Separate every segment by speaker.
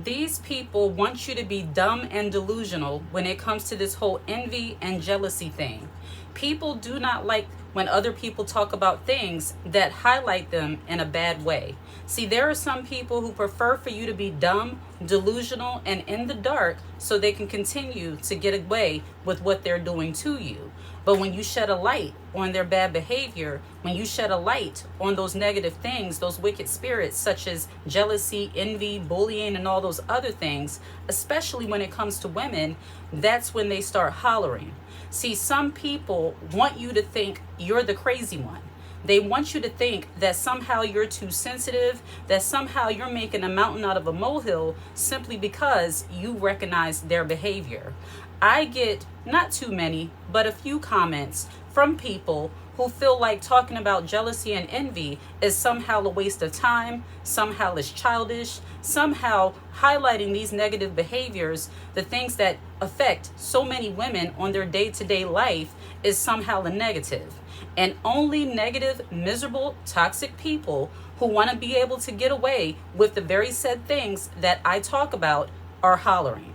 Speaker 1: These people want you to be dumb and delusional when it comes to this whole envy and jealousy thing. People do not like when other people talk about things that highlight them in a bad way. See, there are some people who prefer for you to be dumb, delusional, and in the dark so they can continue to get away with what they're doing to you. But when you shed a light on their bad behavior, when you shed a light on those negative things, those wicked spirits such as jealousy, envy, bullying, and all those other things, especially when it comes to women, that's when they start hollering. See, some people want you to think you're the crazy one. They want you to think that somehow you're too sensitive, that somehow you're making a mountain out of a molehill simply because you recognize their behavior. I get not too many, but a few comments from people who feel like talking about jealousy and envy is somehow a waste of time, somehow is childish, somehow highlighting these negative behaviors, the things that affect so many women on their day-to-day life, is somehow a negative. And only negative, miserable, toxic people who want to be able to get away with the very said things that I talk about are hollering.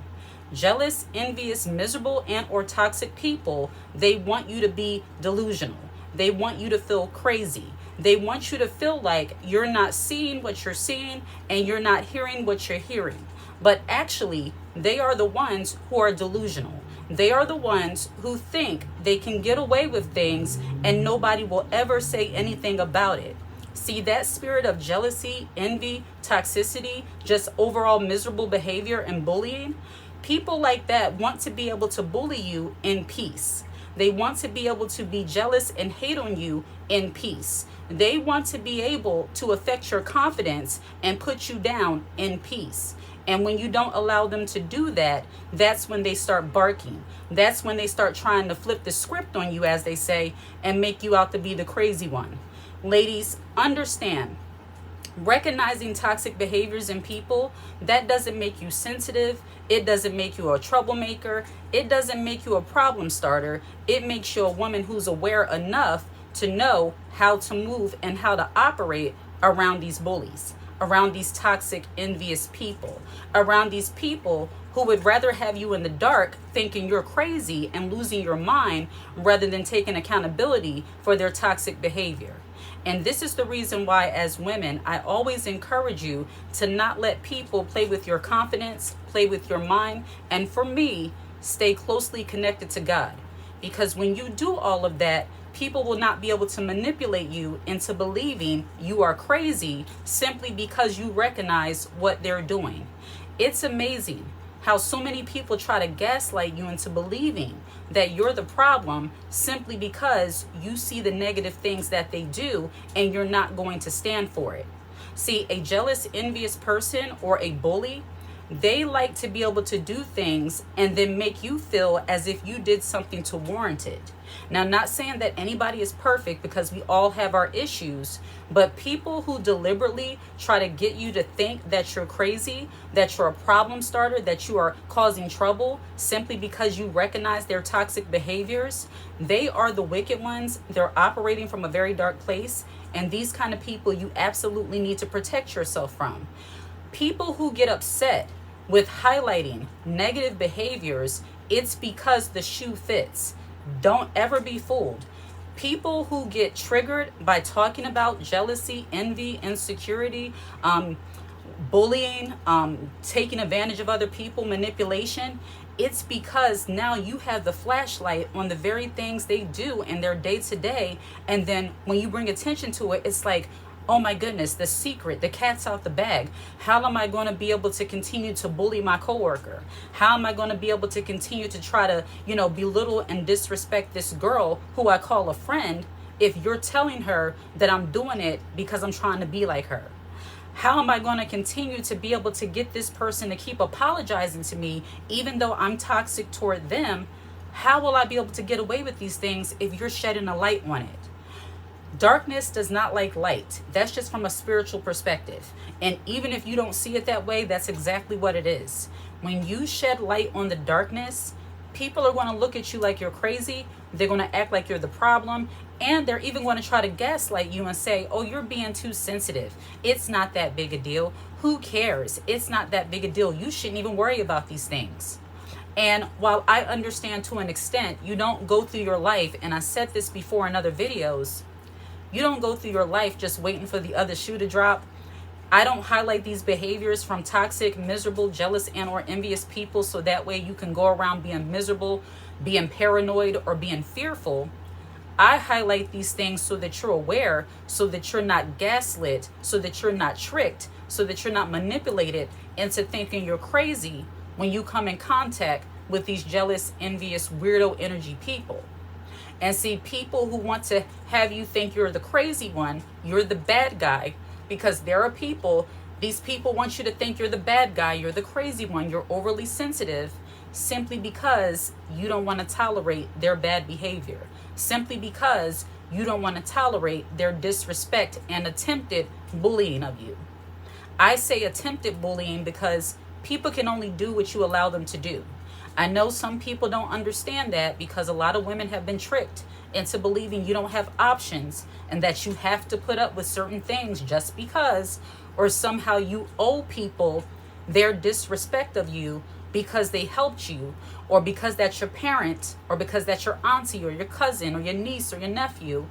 Speaker 1: Jealous, envious, miserable, and or toxic people, they want you to be delusional. They want you to feel crazy. They want you to feel like you're not seeing what you're seeing and you're not hearing what you're hearing. But actually, they are the ones who are delusional. They are the ones who think they can get away with things and nobody will ever say anything about it. See, that spirit of jealousy, envy, toxicity, just overall miserable behavior and bullying, people like that want to be able to bully you in peace. They want to be able to be jealous and hate on you in peace. They want to be able to affect your confidence and put you down in peace. And when you don't allow them to do that, that's when they start barking. That's when they start trying to flip the script on you, as they say, and make you out to be the crazy one. Ladies, understand. Recognizing toxic behaviors in people, that doesn't make you sensitive. It doesn't make you a troublemaker. It doesn't make you a problem starter. It makes you a woman who's aware enough to know how to move and how to operate around these bullies, around these toxic, envious people, around these people who would rather have you in the dark thinking you're crazy and losing your mind rather than taking accountability for their toxic behavior. And this is the reason why, as women, I always encourage you to not let people play with your confidence, play with your mind, and for me, stay closely connected to God. Because when you do all of that, people will not be able to manipulate you into believing you are crazy simply because you recognize what they're doing. It's amazing how so many people try to gaslight you into believing that you're the problem simply because you see the negative things that they do and you're not going to stand for it. See, a jealous, envious person or a bully, they like to be able to do things and then make you feel as if you did something to warrant it. Now, not saying that anybody is perfect because we all have our issues, but people who deliberately try to get you to think that you're crazy, that you're a problem starter, that you are causing trouble simply because you recognize their toxic behaviors, they are the wicked ones. They're operating from a very dark place. And these kind of people you absolutely need to protect yourself from. People who get upset with highlighting negative behaviors, it's because the shoe fits. Don't ever be fooled. People who get triggered by talking about jealousy, envy, insecurity, bullying, taking advantage of other people, manipulation, it's because now you have the flashlight on the very things they do in their day-to-day. And then when you bring attention to it, it's like, oh my goodness, the secret, the cat's out the bag. How am I going to be able to continue to bully my coworker? How am I going to be able to continue to try to, belittle and disrespect this girl who I call a friend if you're telling her that I'm doing it because I'm trying to be like her? How am I going to continue to be able to get this person to keep apologizing to me even though I'm toxic toward them? How will I be able to get away with these things if you're shedding a light on it? Darkness does not like light. That's just from a spiritual perspective. And even if you don't see it that way, that's exactly what it is. When you shed light on the darkness, people are going to look at you like you're crazy. They're going to act like you're the problem. And they're even going to try to gaslight you and say, oh, you're being too sensitive. It's not that big a deal. Who cares? It's not that big a deal. You shouldn't even worry about these things. And while I understand to an extent, you don't go through your life, and I said this before in other videos, you don't go through your life just waiting for the other shoe to drop. I don't highlight these behaviors from toxic, miserable, jealous, and or envious people so that way you can go around being miserable, being paranoid, or being fearful. I highlight these things so that you're aware, so that you're not gaslit, so that you're not tricked, so that you're not manipulated into thinking you're crazy when you come in contact with these jealous, envious, weirdo energy people. And see, people who want to have you think you're the crazy one, you're the bad guy, because there are people, these people want you to think you're the bad guy, you're the crazy one, you're overly sensitive, simply because you don't want to tolerate their bad behavior, simply because you don't want to tolerate their disrespect and attempted bullying of you. I say attempted bullying because people can only do what you allow them to do. I know some people don't understand that because a lot of women have been tricked into believing you don't have options and that you have to put up with certain things just because, or somehow you owe people their disrespect of you because they helped you, or because that's your parent, or because that's your auntie or your cousin or your niece or your nephew,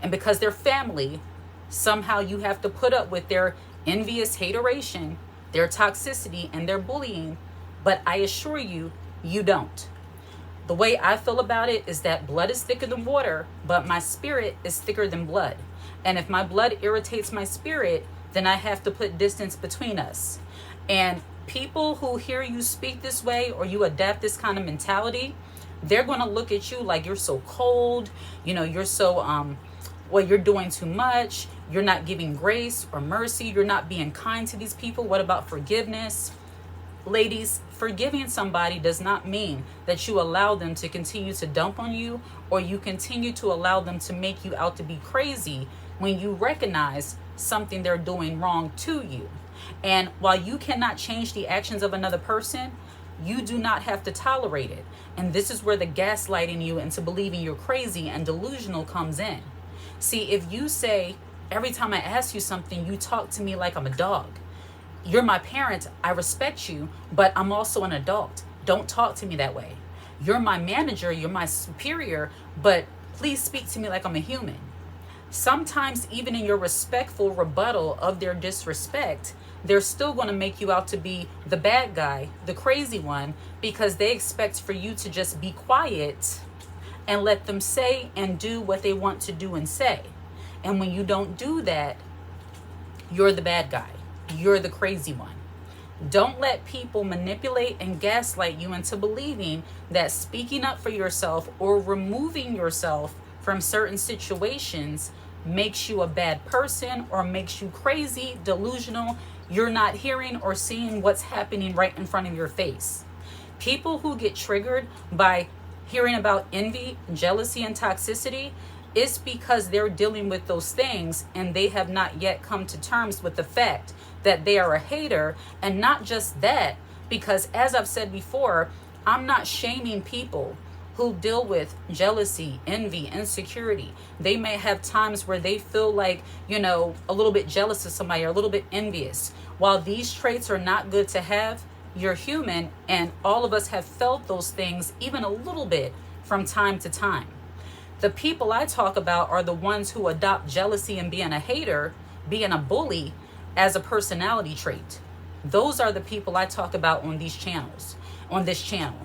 Speaker 1: and because they're family, somehow you have to put up with their envious hateration, their toxicity, and their bullying. But I assure you, you don't. The way I feel about it is that blood is thicker than water, but my spirit is thicker than blood. And if my blood irritates my spirit, then I have to put distance between us. And people who hear you speak this way, or you adapt this kind of mentality, they're going to look at you like you're so cold, you're so, well, you're doing too much, you're not giving grace or mercy, you're not being kind to these people. What about forgiveness? Ladies, forgiving somebody does not mean that you allow them to continue to dump on you, or you continue to allow them to make you out to be crazy when you recognize something they're doing wrong to you. And while you cannot change the actions of another person, you do not have to tolerate it. And this is where the gaslighting you into believing you're crazy and delusional comes in. See, if you say, every time I ask you something, you talk to me like I'm a dog. You're my parent, I respect you, but I'm also an adult. Don't talk to me that way. You're my manager, you're my superior, but please speak to me like I'm a human. Sometimes even in your respectful rebuttal of their disrespect, they're still going to make you out to be the bad guy, the crazy one, because they expect for you to just be quiet and let them say and do what they want to do and say. And when you don't do that, you're the bad guy. You're the crazy one. Don't let people manipulate and gaslight you into believing that speaking up for yourself or removing yourself from certain situations makes you a bad person or makes you crazy, delusional. You're not hearing or seeing what's happening right in front of your face. People who get triggered by hearing about envy, jealousy, and toxicity, it's because they're dealing with those things and they have not yet come to terms with the fact that they are a hater. And not just that, because as I've said before, I'm not shaming people who deal with jealousy, envy, insecurity. They may have times where they feel like, a little bit jealous of somebody or a little bit envious. While these traits are not good to have, you're human, and all of us have felt those things even a little bit from time to time. The people I talk about are the ones who adopt jealousy and being a hater, being a bully as a personality trait. Those are the people I talk about on these channels, on this channel.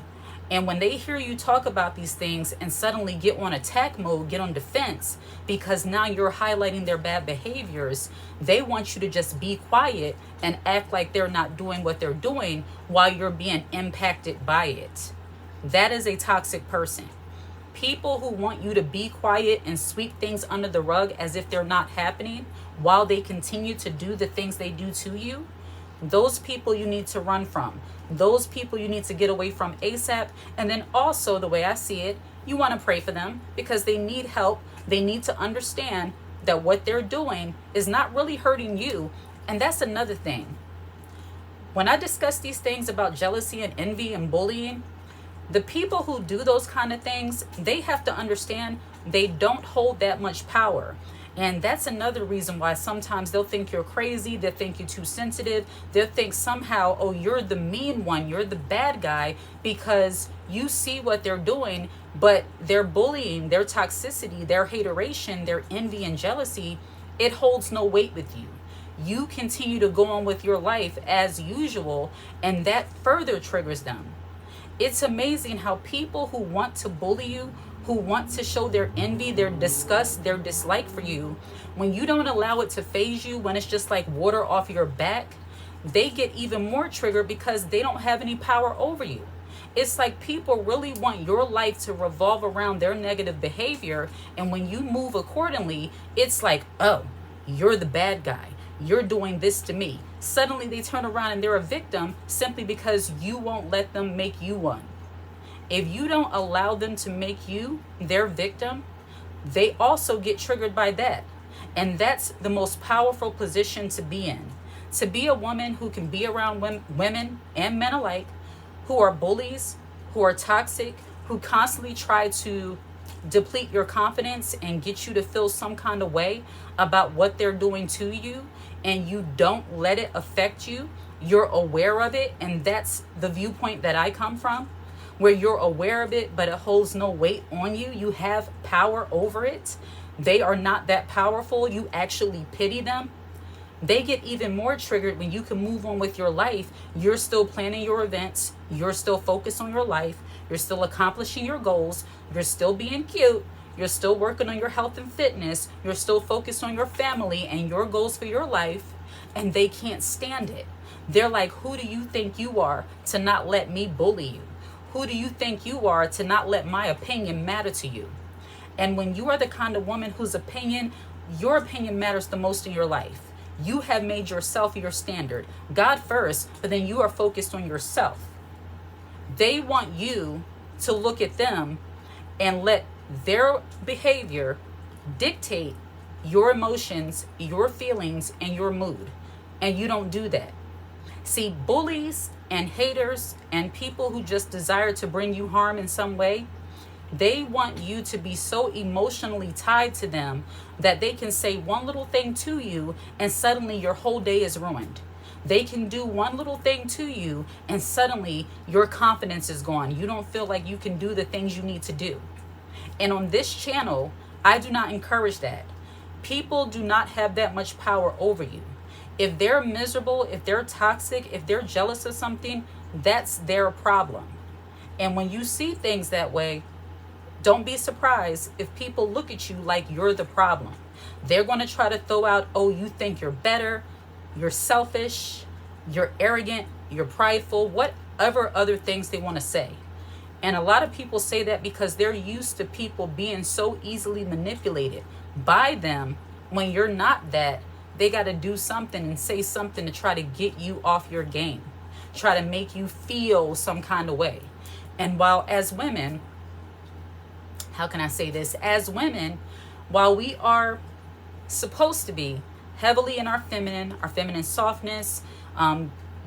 Speaker 1: And when they hear you talk about these things and suddenly get on attack mode, get on defense, because now you're highlighting their bad behaviors, they want you to just be quiet and act like they're not doing what they're doing while you're being impacted by it. That is a toxic person. People who want you to be quiet and sweep things under the rug as if they're not happening while they continue to do the things they do to you, those people you need to run from. Those people you need to get away from ASAP. And then also, the way I see it, you want to pray for them because they need help. They need to understand that what they're doing is not really hurting you. And that's another thing. When I discuss these things about jealousy and envy and bullying, the people who do those kind of things, they have to understand they don't hold that much power. And that's another reason why sometimes they'll think you're crazy. They'll think you're too sensitive. They'll think somehow, oh, you're the mean one. You're the bad guy because you see what they're doing, but their bullying, their toxicity, their hateration, their envy and jealousy, it holds no weight with you. You continue to go on with your life as usual, and that further triggers them. It's amazing how people who want to bully you, who want to show their envy, their disgust, their dislike for you, when you don't allow it to phase you, when it's just like water off your back, they get even more triggered because they don't have any power over you. It's like people really want your life to revolve around their negative behavior, and when you move accordingly, it's like, oh, you're the bad guy. You're doing this to me. Suddenly they turn around and they're a victim simply because you won't let them make you one. If you don't allow them to make you their victim, they also get triggered by that. And that's the most powerful position to be in. To be a woman who can be around women and men alike, who are bullies, who are toxic, who constantly try to deplete your confidence and get you to feel some kind of way about what they're doing to you, and you don't let it affect you. You're aware of it, and that's the viewpoint that I come from, where you're aware of it, but it holds no weight on you. You have power over it. They are not that powerful. You actually pity them. They get even more triggered when you can move on with your life. You're still planning your events. You're still focused on your life. You're still accomplishing your goals. You're still being cute. You're still working on your health and fitness. You're still focused on your family and your goals for your life. And they can't stand it. They're like, who do you think you are to not let me bully you? Who do you think you are to not let my opinion matter to you? And when you are the kind of woman whose opinion, your opinion matters the most in your life. You have made yourself your standard. God first, but then you are focused on yourself. They want you to look at them and let their behavior dictate your emotions, your feelings, and your mood. And you don't do that. See, bullies and haters and people who just desire to bring you harm in some way, they want you to be so emotionally tied to them that they can say one little thing to you and suddenly your whole day is ruined. They can do one little thing to you and suddenly your confidence is gone. You don't feel like you can do the things you need to do. And on this channel, I do not encourage that. People do not have that much power over you. If they're miserable, if they're toxic, if they're jealous of something, that's their problem. And when you see things that way, don't be surprised if people look at you like you're the problem. They're going to try to throw out, oh, you think you're better, you're selfish, you're arrogant, you're prideful, whatever other things they want to say. And a lot of people say that because they're used to people being so easily manipulated by them. When you're not that, they got to do something and say something to try to get you off your game, try to make you feel some kind of way. And while as women, how can I say this? As women, while we are supposed to be heavily in our feminine softness,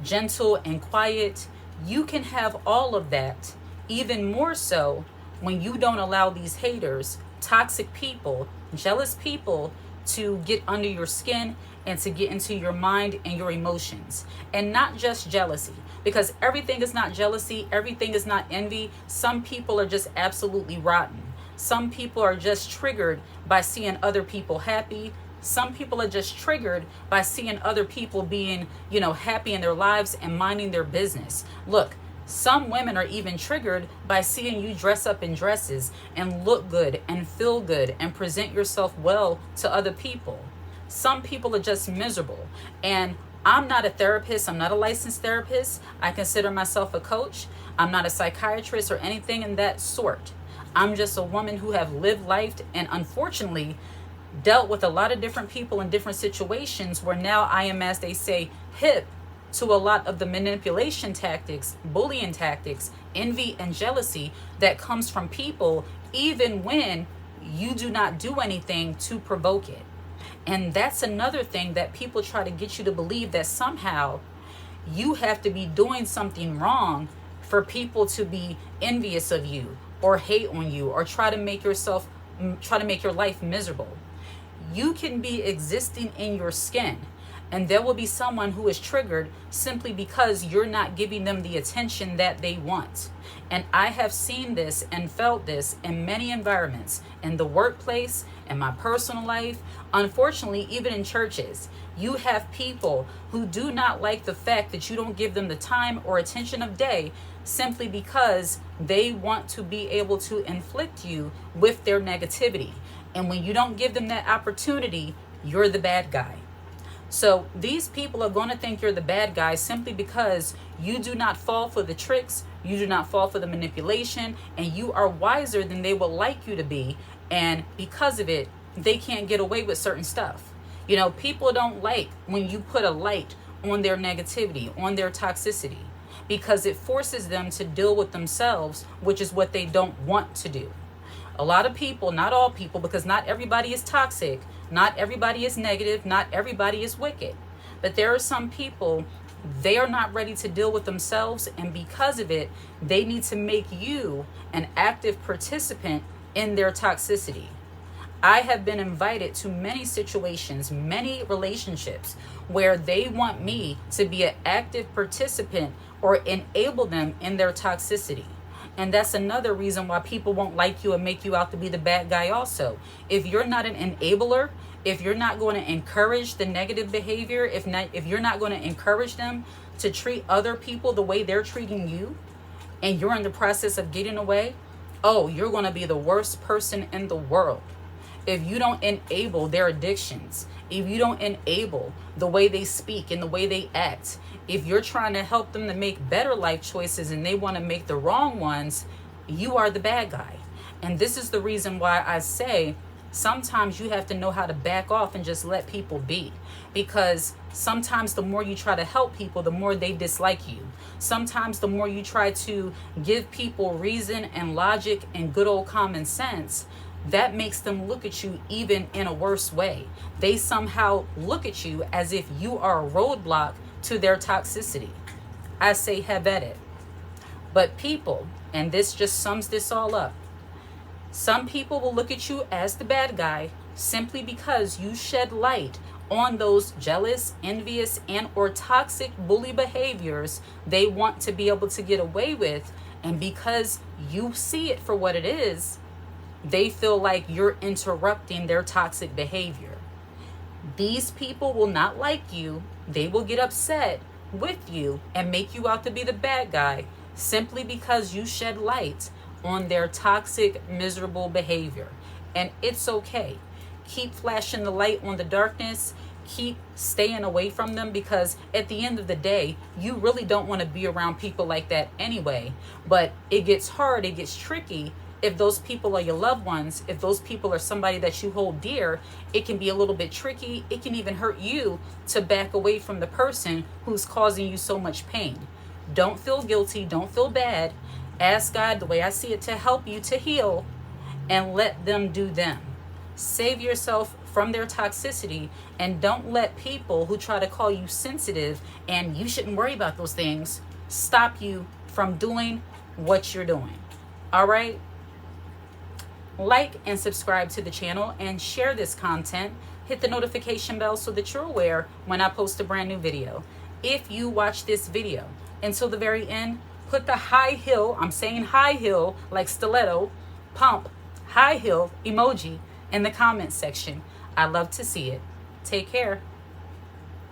Speaker 1: gentle and quiet, you can have all of that, even more so when you don't allow these haters, toxic people, jealous people to get under your skin and to get into your mind and your emotions. And not just jealousy, because everything is not jealousy, everything is not envy. Some people are just absolutely rotten. Some people are just triggered by seeing other people happy. Some people are just triggered by seeing other people being, happy in their lives and minding their business. Look, some women are even triggered by seeing you dress up in dresses and look good and feel good and present yourself well to other people. Some people are just miserable. And I'm not a therapist. I'm not a licensed therapist. I consider myself a coach. I'm not a psychiatrist or anything in that sort. I'm just a woman who have lived life and unfortunately dealt with a lot of different people in different situations where now I am, as they say, hip to a lot of the manipulation tactics, bullying tactics, envy and jealousy that comes from people even when you do not do anything to provoke it. And that's another thing that people try to get you to believe, that somehow you have to be doing something wrong for people to be envious of you or hate on you or try to make your life miserable. You can be existing in your skin, and there will be someone who is triggered simply because you're not giving them the attention that they want. And I have seen this and felt this in many environments, in the workplace, in my personal life, unfortunately, even in churches. You have people who do not like the fact that you don't give them the time or attention of day simply because they want to be able to inflict you with their negativity. And when you don't give them that opportunity, you're the bad guy. So these people are going to think you're the bad guy simply because you do not fall for the tricks, you do not fall for the manipulation, and you are wiser than they would like you to be. And because of it, they can't get away with certain stuff. You know, people don't like when you put a light on their negativity, on their toxicity, because it forces them to deal with themselves, which is what they don't want to do. A lot of people, not all people, because not everybody is toxic, not everybody is negative, not everybody is wicked, but there are some people, they are not ready to deal with themselves, and because of it, they need to make you an active participant in their toxicity. I have been invited to many situations, many relationships where they want me to be an active participant or enable them in their toxicity. And that's another reason why people won't like you and make you out to be the bad guy also. If you're not an enabler, if you're not going to encourage the negative behavior, if you're not going to encourage them to treat other people the way they're treating you, and you're in the process of getting away, oh, you're going to be the worst person in the world. If you don't enable their addictions, if you don't enable the way they speak and the way they act, if you're trying to help them to make better life choices and they want to make the wrong ones, you are the bad guy. And this is the reason why I say sometimes you have to know how to back off and just let people be. Because sometimes the more you try to help people, the more they dislike you. Sometimes the more you try to give people reason and logic and good old common sense, that makes them look at you even in a worse way. They somehow look at you as if you are a roadblock to their toxicity. I say have at it. But people, and this just sums this all up, some people will look at you as the bad guy simply because you shed light on those jealous, envious, and or toxic bully behaviors they want to be able to get away with. And because you see it for what it is, they feel like you're interrupting their toxic behavior. These people will not like you. They will get upset with you and make you out to be the bad guy simply because you shed light on their toxic, miserable behavior. And it's okay. Keep flashing the light on the darkness. Keep staying away from them, because at the end of the day, you really don't want to be around people like that anyway. But it gets hard, it gets tricky. If those people are your loved ones, if those people are somebody that you hold dear, it can be a little bit tricky. It can even hurt you to back away from the person who's causing you so much pain. Don't feel guilty. Don't feel bad. Ask God, the way I see it, to help you to heal, and let them do them. Save yourself from their toxicity, and don't let people who try to call you sensitive and you shouldn't worry about those things stop you from doing what you're doing. All right? Like and subscribe to the channel and share this content. Hit the notification bell so that you're aware when I post a brand new video. If you watch this video until the very end, put the high heel, I'm saying high heel like stiletto, pump, high heel emoji in the comments section. I love to see it. Take care.